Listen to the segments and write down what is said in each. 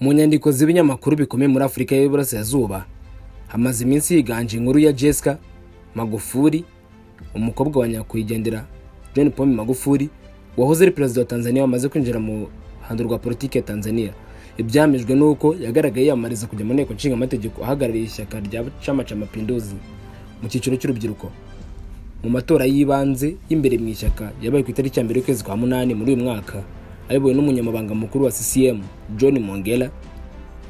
Mu nyandiko z'ibinyamakuru bikomeye muri Afurika y'Iburasirazuba hamaze iminsi higanje inkuru ya Jessica Magufuli, umukobwa wa nyakwigendera John Pombe Magufuli wahoze ari perezida wa Tanzania wamaze kwinjira mu ruhando rwa politiki ya Tanzania. Ibyamijwe nuko yagaragaye yamariza kujya mu nteko nshinga amategeko ahagarariye ishyaka rya Chama cha Mapinduzi mu cyiciro cy'urubyiruko mu matora y'ibanze y'imbere mu ishyaka yabaye ku itariki ya mbere y'ukwezi kwa munani muri uyu mwaka, ayobowe n'umunyamabanga mukuru wa CCM John Mongela.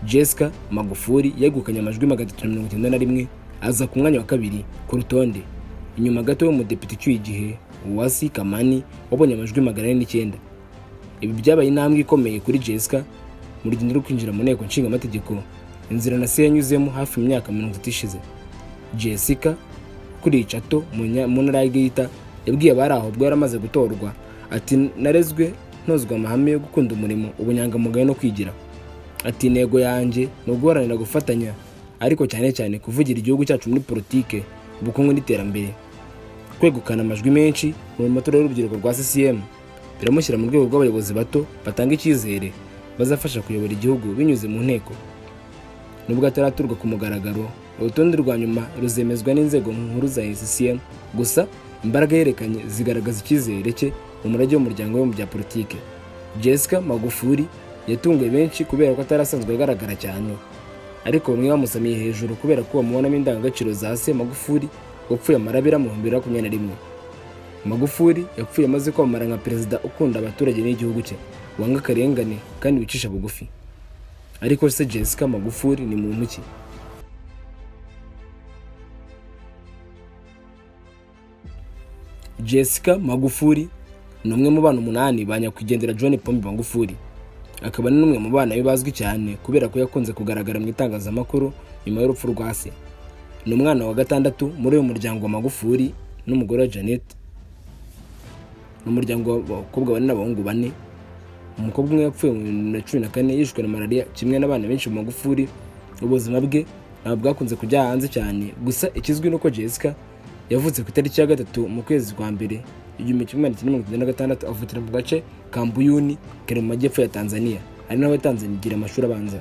Jessica Magufuli yegukanye amajwi 391 aza ku mwanya wa kabiri ku rutonde, inyuma gato y'umudepite cyuye igihe Uwasi Kamani wabonye amajwi 409. Ibi byabaye intambwe ikomeye kuri Jessica mu rugendo rwo kwinjira mu nteko nshinga amategeko, inzira na se yanyuzemo hafi imyaka 30 ishize. Jessica kuri icato mu ntara ya Geita yabwiye abari aho ubwo yaramaze gutorwa ati narezwe ntozwa amahame yo gukunda umurimo, ubunyangamugayo no kwigira. Ati intego yanjye no guharanira gufatanya, ariko cyane cyane kuvugira igihugu cyacu muri politike, ubukungu n'iterambere. Kwegukana amajwi menshi mu matora y'urubyiruko rwa CCM biramushyira mu rwego rw'abayobozi bato batanga icyizere bazafasha kuyobora igihugu binyuze mu nteko. Nubwo ataraturwa ku mugaragaro, urutonde rwa nyuma ruzemezwa n'inzego nkuru za CCM, gusa imbaraga yerekanye zigaragaza icyizere cye mu murage w'umuryango we mu bya politike. Jessica Magufuli yatunguye benshi kubera ko atarasanzwe agaragara cyane, ariko bamwe bamusamiye hejuru kubera ko bamubonamo indangagaciro za se Magufuli wapfuye amarabira mu 2021. Magufuli yapfuye amaze kwamamara nka perezida ukunda abaturage n'igihugu cye, wanga akarengane kandi wicisha bugufi. Ariko se Jessica Magufuli ni muntu ki? Jessica Magufuli ni umwe mu bana 8 ba nyakwigendera John Pombe Magufuli. Akaba ni umwe mu bana bazwi cyane kubera ko yakunze kugaragara mu itangazamakuru nyuma y'urupfu rwa se. Ni umwana wa gatandatu muri uyu muryango wa Magufuli n'umugore wa Janet. N'umuryango w'abakobwa bane n'abahungu 4. Umukobwa umwe yapfuye mu 2014 yishwe na malaria, kimwe n'abana benshi mu Magufuli. Ubuzima bwe ntabwo bwakunze kujya hanze cyane, gusa ikizwi nuko Jessica yavutse ku itariki ya 3 mu kwezi kwa mbere 1996, avukira mu gace ka Mbuyuni kari mu majyepfo ya Tanzania, ari naho Tanzania igira amashuri abanza.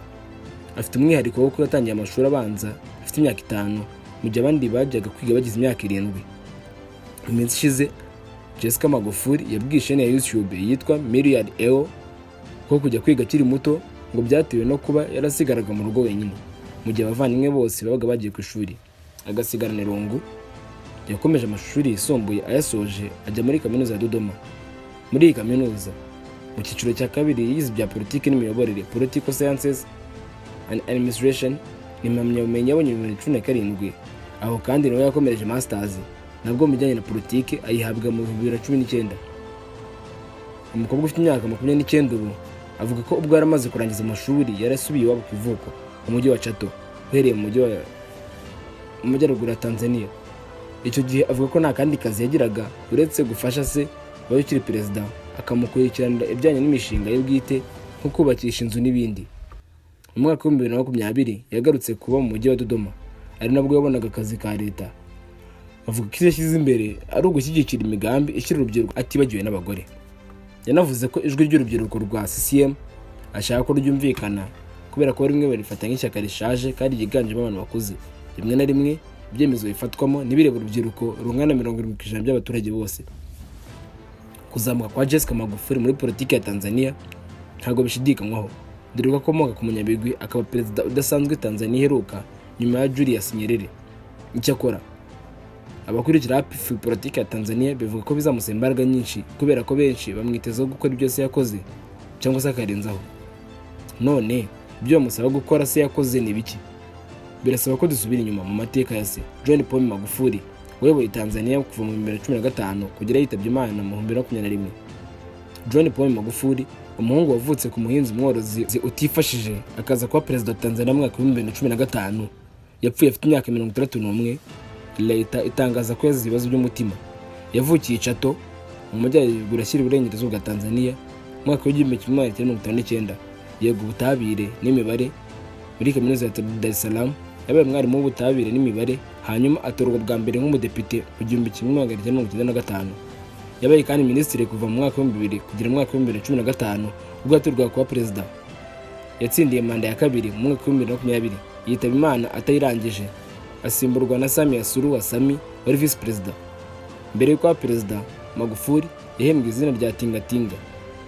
Afite umwihariko wo yatangiye amashuri abanza afite imyaka 5, mu gihe abandi bajyaga kwiga bagize imyaka 7. Iminsi ishize Jessica Magufuli yabwishe na YouTube yitwa Myriad Eo ko kujya kwiga akiri muto ngo byatewe no kuba yarasigaraga mu rugo wenyine, mu gihe abavandimwe bose babaga bagiye ku ishuri agasigarana irungu. Yakomeje amashuri yisumbuye, ayasoje ajya muri kaminuza ya Dodoma. Muri iyi kaminuza mu cyiciro cya kabiri yize bya politiki n'imiyoborere, Political Sciences and Administration, n'impamyabumenyi yabonye mu 2017. Aho kandi nawe yakomereje masters nabwo mu bijyanye na politiki, ayihabwa mu 2019. Umukobwa ufite imyaka 29 ubu avuga ko ubwo yaramaze kurangiza amashuri yarasubiye iwabo ku ivuko mu mujyi wa Chato, uhereye mu mujyi wa Majyaruguru ya Tanzania. Icyo gihe avuga ko nta kandi kazi yagiraga uretse gufasha se wari ukiri perezida akamukurikirana ibijyanye n'imishinga ye bwite nko kubakisha inzu n'ibindi. Mu mwaka wa 2020 yagarutse kuba mu mujyi wa Dodoma, ari nabwo yabonaga akazi ka leta. Avuga ko yashyize imbere ari ugushyigikira imigambi ishyira urubyiruko atibagiwe n'abagore. Yanavuze ko ijwi ry'urubyiruko rwa CCM ashaka ko ryumvikana kubera ko rimwe barifata nk'ishyaka rishaje kandi yiganjemo abantu bakuze. Rimwe na rimwe ibyemezo bifatwamo nibireba urubyiruko rungana 70% by'abaturage bose. Kuzamuka kwa Jessica Magufuli muri politiki ya Tanzania ntabwo bishidikanywaho, dore ko akomoka ku munyabigwi akaba perezida udasanzwe Tanzania iheruka nyuma ya Julius Nyerere. Icyakora abakurikira hafi politiki ya Tanzania bivuga ko bizamusaba imbaraga nyinshi kubera ko benshi bamwitezeho gukora ibyo se yakoze cyangwa se akarenzaho. None ibyo bamusaba gukora se yakoze ni biki? Birasaba ko dusubira inyuma mu mateka ya se John Pombe Magufuli wayoboye Tanzania kuva mu 2015 kugera yitabye Imana mu 2021. John Pombe Magufuli, umuhungu wavutse ku muhinzi mworozi utifashije akaza kuba perezida wa Tanzania mu mwaka wa 2015, yapfuye afite imyaka 61. Leta itangaza ko yazize ibibazo by'umutima. Yavukiye Chato mu majyaruguru ashyira uburengerazuba bwa Tanzania mu mwaka wa 1959. Yego ubutabire n'imibare muri kaminuza ya Dar es Salaam, yabaye umwarimu w'ubutabire n'imibare, hanyuma atorwa bwa mbere nk'umudepite mu 1995. Yabaye kandi minisitiri kuva mu mwaka wa 2000 kugera mu mwaka wa 2015 ubwo yatorwaga kuba perezida. yatsindiye manda ya kabiri mu mwaka wa 2020 yitaba Imana atayirangije, asimburwa na Samia Suluhu Hassan wari visi perezida. Mbere y'uko perezida Magufuli yahembwe izina rya tingatinga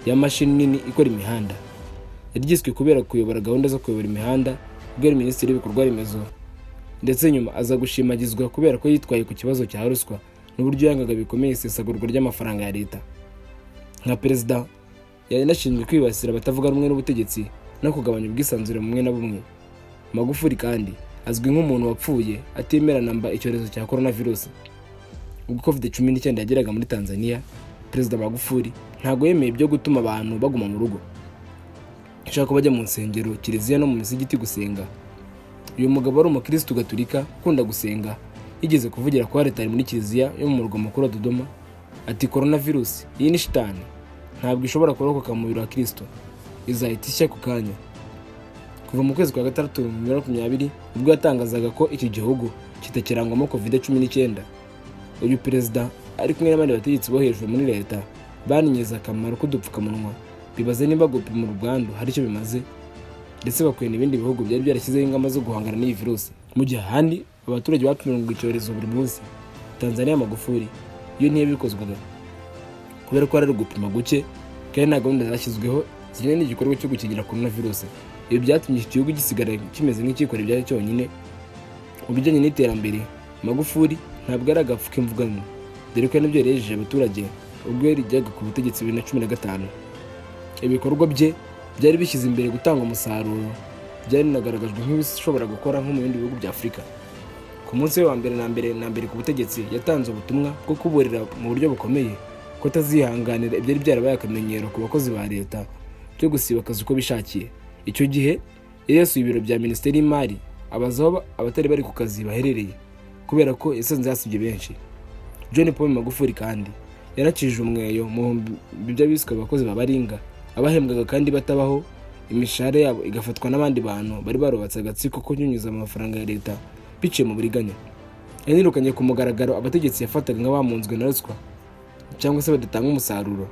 ya mashini nini ikora imihanda, yaryiswe kubera kuyobora gahunda zo kuyobora imihanda ubwo yari minisitiri w'ibikorwa remezo, ndetse nyuma aza gushimagizwa kubera ko yitwaye ku kibazo cya ruswa n'uburyo yangaga bikomeye isesagurwa ry'amafaranga ya leta. Nka perezida yanashinzwe kwibasira abatavuga rumwe n'ubutegetsi no kugabanya ubwisanzure bumwe na bumwe. Magufuli kandi azwi nk'umuntu wapfuye atemera namba icyorezo cya coronavirus. Ubwo COVID-19 yageraga muri Tanzania, perezida Magufuli ntago yemeye ibyo gutuma abantu baguma mu rugo, ashaka ko bajya mu nsengero, kiliziya no mu misigiti gusenga. Uyu mugabo ari umukristo gatolika ukunda gusenga, yigeze kuvugira kwa leta muri kiliziya yo mu murwa mukuru wa Dodoma ati coronavirus iyi ni shitani, ntabwo ishobora kurokoka mu mubiri wa Kristo, izahita ishya ku kanya. Kuva mu kwezi kwa gatandatu 2020 ubwo yatangazaga ko iki gihugu kitakirangwamo COVID-19, uyu perezida ari kumwe n'abandi bategetsi bo hejuru muri leta baninyeza akamaro k'udupfukamunwa, bibaze niba gupima urugando hari icyo bimaze, ndetse bakwena ibindi bihugu byari byarashyizeho ingamba zo guhangana n'iyi virusi. Mu gihe ahandi abaturage bapimirwa icyorezo buri munsi, Tanzania Magufuli iyo ntiyabikozwaga kubera ko ari gupima guke kandi nta gahunda zashyizweho zijyanye n'igikorwa cyo gukingira coronavirus. Ibi byatumye iki gihugu gisigara kimeze nk'ikikorera ibyayo cyonyine. Mu bijyanye n'iterambere, Magufuli ntabwo ari agapfu k'imvugano, dore ko nabyo yarejeje abaturage ubwo yarijyaga ku butegetsi 2015. Ibikorwa bye byari bishyize imbere gutanga umusaruro, byari nagaragajwe nk'ibishobora gukora nko mu bindi bihugu bya Afurika. Ku munsi we wa mbere na mbere ku butegetsi yatanze ubutumwa bwo kuburira mu buryo bukomeye ko atazihanganira ibyari byarabaye akamenyero ku bakozi ba leta byo gusiba akazi uko bishakiye. Icyo gihe yasuye ibiro bya Minisiteri y'Imari abazaho abatari bari ku kazi baherereye kubera ko yasanze hasibye benshi. John Paul Magufuli kandi yarakije umweyo mu by'abiswe abakozi babaringa, abahembwaga kandi batabaho, imishahara yabo igafatwa n'abandi bantu bari barubatse agatsiko ko kunyunyuza amafaranga ya leta biciye mu buriganya. Yanirukanye ku mugaragaro abategetsi yafataga nk'abamunzwe na ruswa cyangwa se badatanga umusaruro.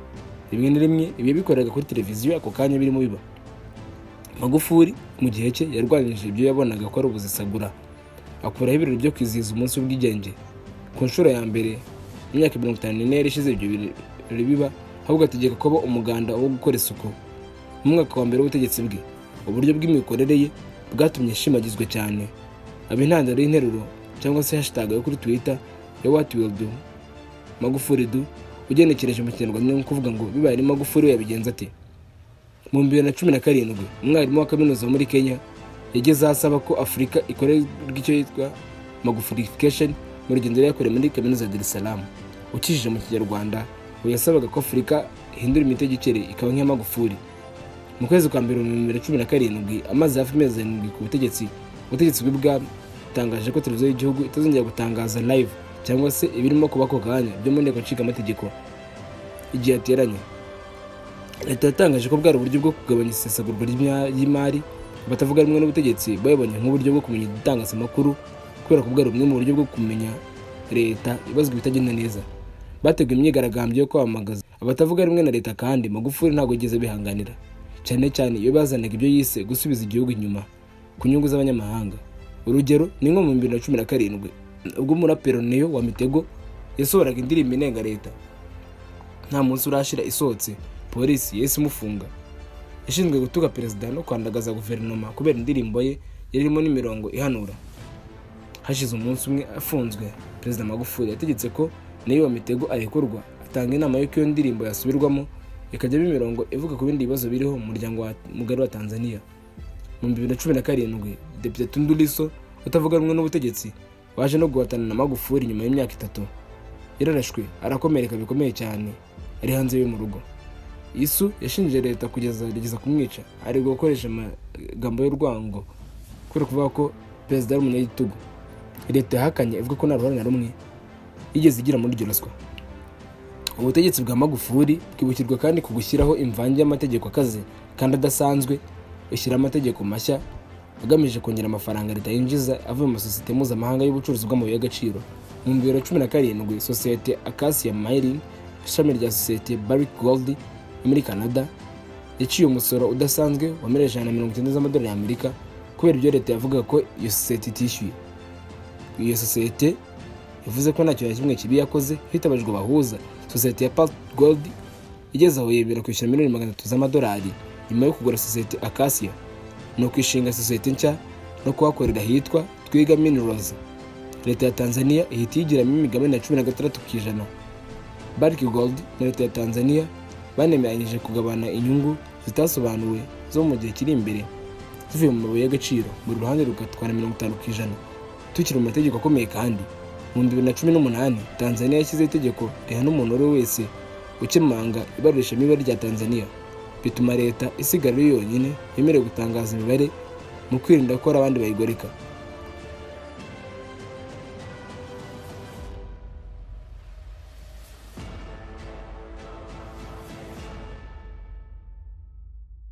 Rimwe na rimwe ibi bikoraga kuri televiziyo ako kanya birimo biba. Magufuli mu gihe cye yarwanije ibyo yabonaga ko ari ubuzisagura, akuraho ibirori byo kwizihiza umunsi w'ubwigenge ku nshuro ya mbere mu myaka 54 ishize. Ibyo birori biba ahubwo ategeka ko umuganda wo gukora isuku mu mwaka wa mbere w'ubutegetsi bwe. Uburyo bw'imikorere ye bwatumye shimagizwe cyane, aba intandaro y'interuro cyangwa se hashtag yo kuri Twitter ya What will do Magufuli do, ugenekereje mu Kinyarwanda ni kuvuga ngo bibaye ari Magufuli yabigenza ate. Mu 2017 umwarimu wa kaminuza muri Kenya yageze asaba ko Afurika ikorerwa icyo yitwa Magufulification mu rugendo yakoreye muri kaminuza ya Dar es Salaam. Ukijije mu Kinyarwanda yasabaga ko Afurika ihindura imitegekere ikaba nk'iya Magufuli. Mu kwezi kwa mbere 2017 amaze hafi amezi 7 ku butegetsi bwe bwatangaje ko televiziyo y'igihugu itazongera gutangaza live cyangwa se ibirimo kuba ako kanya byo mu nteko nshinga amategeko igihe yateranye. Leta yatangaje ko bwari uburyo bwo kugabanya isesagurwa ry'imari, batavuga rumwe n'ubutegetsi bayibonye nk'uburyo bwo kumenya itangazamakuru kubera ko bwari bumwe mu buryo bwo kumenya leta ibazwa ibitagenda neza. Bateguye imyigaragambyo yo kwamamaza abatavuga rumwe na leta, kandi Magufuli ntabwo yigeze bihanganira, cyane cyane iyo bazanaga ibyo yise gusubiza igihugu inyuma ku nyungu z'abanyamahanga. Urugero ni nko mu 2017 ubwo umuraperi Neo wa Mitego yasohoraga indirimbo inenga leta. Nta munsi urashira isohotse polisi yese imufunga. Yashinzwe gutuka perezida no kwandagaza guverinoma kubera indirimbo ye yarimo n'imirongo ihanura. Hashize umunsi umwe afunzwe, perezida Magufuli yategetse ko Neo wa Mitego arekurwa, atanga inama yo ko iyo ndirimbo yasubirwamo ikajyamo imirongo ivuga ku bindi bibazo biriho mu muryango mugari wa Tanzania. Mu 2017 Depite Tundu Lissu utavuga rumwe n'ubutegetsi waje no guhatana na Magufuli nyuma y'imyaka 3 yararashwe arakomereka bikomeye cyane ari hanze yo mu rugo. Lissu yashinje leta kugeza kumwica, ari gukoresha amagambo y'urwango kuri kuvuga ko perezida ari umunyagitugu. Leta yahakanye ivuga ko nta ruhare na rumwe yigeze igira muri iryo ruswa. Ubutegetsi bwa Magufuli bwibukirwa kandi kugushyiraho imvange y'amategeko akaze kandi adasanzwe, ushyira amategeko mashya agamije kongera amafaranga leta yinjiza avuye mu masosiyete mpuzamahanga y'ubucuruzi bw'amabuye y'agaciro. Mu 2017 sosiyete Acacia Mining, ishami rya sosiyete Barrick Gold muri Canada, yaciye umusoro udasanzwe wa miliyoni 190 z'amadolari y'Amerika kubera ibyo leta yavuga ko iyo sosiyete itishyuye. Iyo sosiyete yavuze ko ntacyo na kimwe kibi yakoze, hitabajwe abahuza. Sosiyete ya Path Gold igeze aho yemera kwishyura miliyoni 300 z'amadolari nyuma yo kugura sosiyete Acacia no kwishinga sosiyete nshya no kuhakorera hitwa Twiga Minerals. Leta ya Tanzania ihita yigiramo imigabane ya 16%. Barrick Gold na leta ya Tanzania banemeranyije kugabana inyungu zitasobanuwe zo mu gihe kiri imbere zivuye mu mabuye y'agaciro, buri ruhande rugatwara 50%. Tukiri mu mategeko akomeye kandi, mu 2018 Tanzania yashyizeho itegeko rihana umuntu uwo wese ukemanga ibarurishamibare rya Tanzania, bituma leta isigara yonyine yemerewe gutangaza imibare mu kwirinda ko abandi bayigoreka.